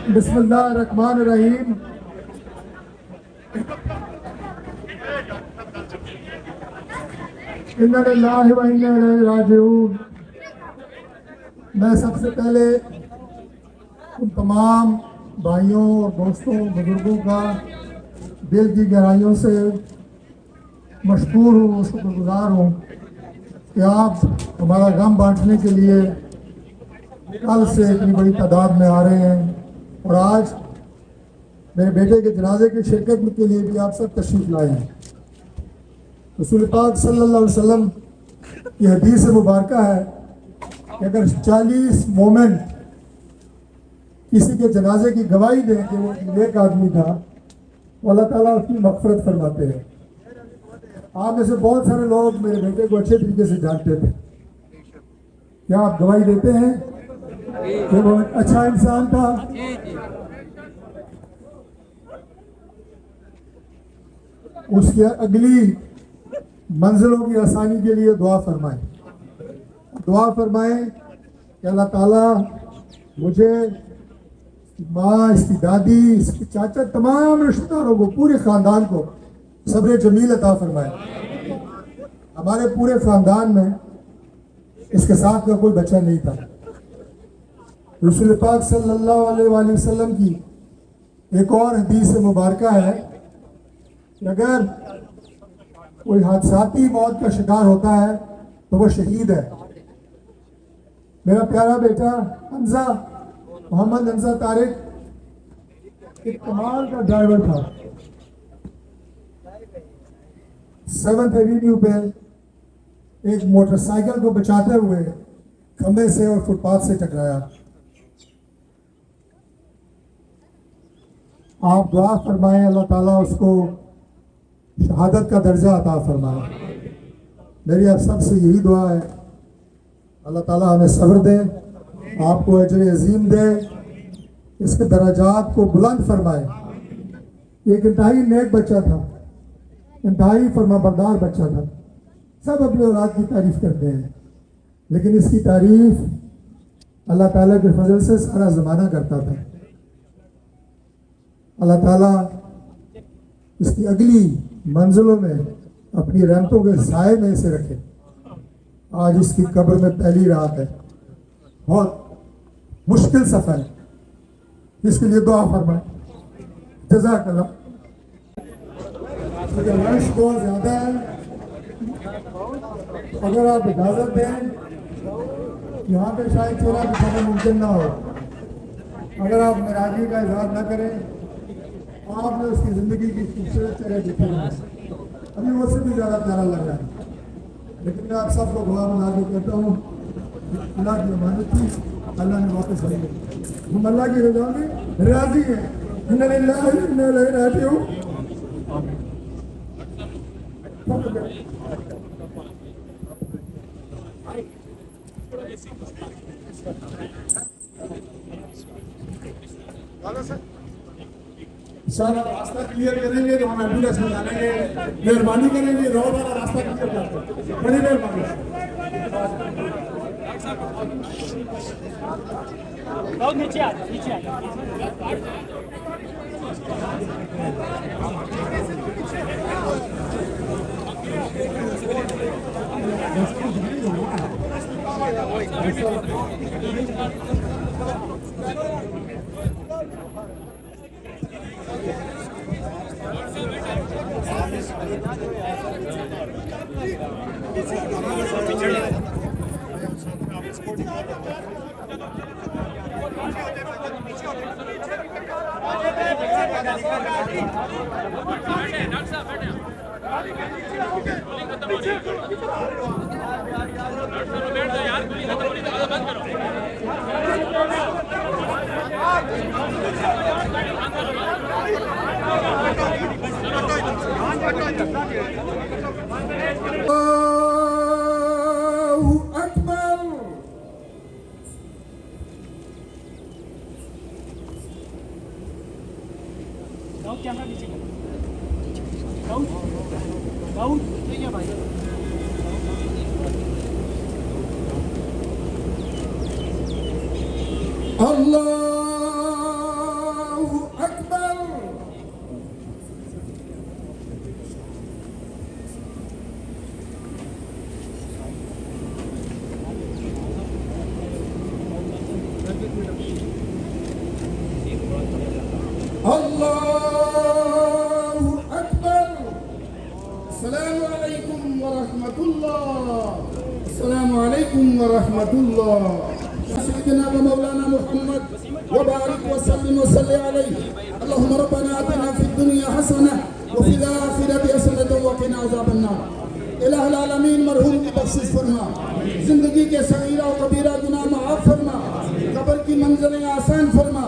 बिस्मिल्लाहिर्रहमानिर्रहीम। इन्ना लिल्लाहि व इन्ना इलैहि राजिऊन। मैं सबसे पहले उन तमाम भाइयों और दोस्तों बुजुर्गों का दिल की गहराइयों से मशकूर हूँ, शुक्रगुजार हूँ कि आप हमारा गम बांटने के लिए कल से इतनी बड़ी तादाद में आ रहे हैं और आज मेरे बेटे के जनाजे की शिरकत के लिए भी आप सब तशरीफ लाए हैं। रसूल पाक सल्लल्लाहु अलैहि वसल्लम की हदीस मुबारक है कि अगर 40 मोमिन किसी के जनाजे की गवाही दें कि वो नेक आदमी था तो अल्लाह ताला उसकी मग़फ़िरत फरमाते हैं। आप में से बहुत सारे लोग मेरे बेटे को अच्छे तरीके से जानते थे। क्या आप गवाही देते हैं कि वो अच्छा इंसान था? उसकी अगली मंजिलों की आसानी के लिए दुआ फरमाएं। दुआ फरमाएं कि अल्लाह ताला मुझे, माँ, इसकी दादी, इसके चाचा, तमाम रिश्तेदारों को, पूरे ख़ानदान को सब्र जमील अता फरमाए। हमारे पूरे ख़ानदान में इसके साथ का कोई बच्चा नहीं था। रसूल पाक सल्लल्लाहु अलैहि वसल्लम की एक और हदीस मुबारक है कि अगर कोई हादसाती मौत का शिकार होता है तो वो शहीद है। मेरा प्यारा बेटा हमजा, मोहम्मद हमजा तारिक एक कमाल का ड्राइवर था। 7th एवेन्यू पे एक मोटरसाइकिल को बचाते हुए खंबे से और फुटपाथ से टकराया। आप दुआ फरमाएं अल्लाह ताला उसको शहादत का दर्जा अता फरमाए। मेरी आप सब से यही दुआ है, अल्लाह ताला हमें सब्र दे, आपको अजर अजीम दे, इसके दर्जात को बुलंद फरमाए। एक इंतहाई नेक बच्चा था, इंतहाई फरमाबरदार बच्चा था। सब अपने औलाद की तारीफ करते हैं, लेकिन इसकी तारीफ अल्लाह ताला के फजल से सारा ज़माना करता था। अल्लाह ताला इसकी अगली मंजिलों में अपनी रहमतों के साए में इसे रखे। आज इसकी कब्र में पहली रात है, बहुत मुश्किल सफ़र है, इसके लिए दुआ फरमाए। जज़ाकल्लाह। रश बहुत ज़्यादा है, अगर आप इजाज़त दें यहाँ पे शायद चेहरा दिखाना मुमकिन ना हो। अगर आप नाराज़गी का इजहार ना करें, आपने उसकी ज़िंदगी की खूबसूरत चेहरे दिखे हैं, अभी वो से भी ज़्यादा प्यारा लग रहा है। लेकिन मैं आप सबको दुआ बना के कहता हूँ, अल्लाह की अमानत थी, अल्लाह ने वापस ली। हम अल्लाह की रज़ा में राज़ी हैं। इन्ना लिल्लाहि व इन्ना इलैहि राजिऊन। सारा रास्ता क्लियर करेंगे तो हम एम्बुलेंस में जाएंगे। मेहरबानी करेंगे, रोड वाला रास्ता क्लियर कर दें। बड़ी मेहरबानी। बहुत नीचे आ, नीचे आ। कैमरा नीचे कर। दाऊद ठीक है भाई। अल्लाहु अकबर। अल्लाहु अकबर। अस्सलामु अलैकुम व रहमतुल्लाह। अस्सलामु अलैकुम व रहमतुल्लाह। सय्यदना व मौलाना मुहम्मद व बारिक व सल्लिम व सल्ली अलैहि। अल्लाहुम्मा रब्बना आतिना फिद दुनिया हसना व फिल आखिरति हसनतन व क़िना अज़ाबन नार। इलाहुल आलमीन मरहूम की बख्शिश फरमा, जिंदगी के सगीरा और कबीरा गुनाह माफ फरमा, कब्र की मंजिलें आसान फरमा।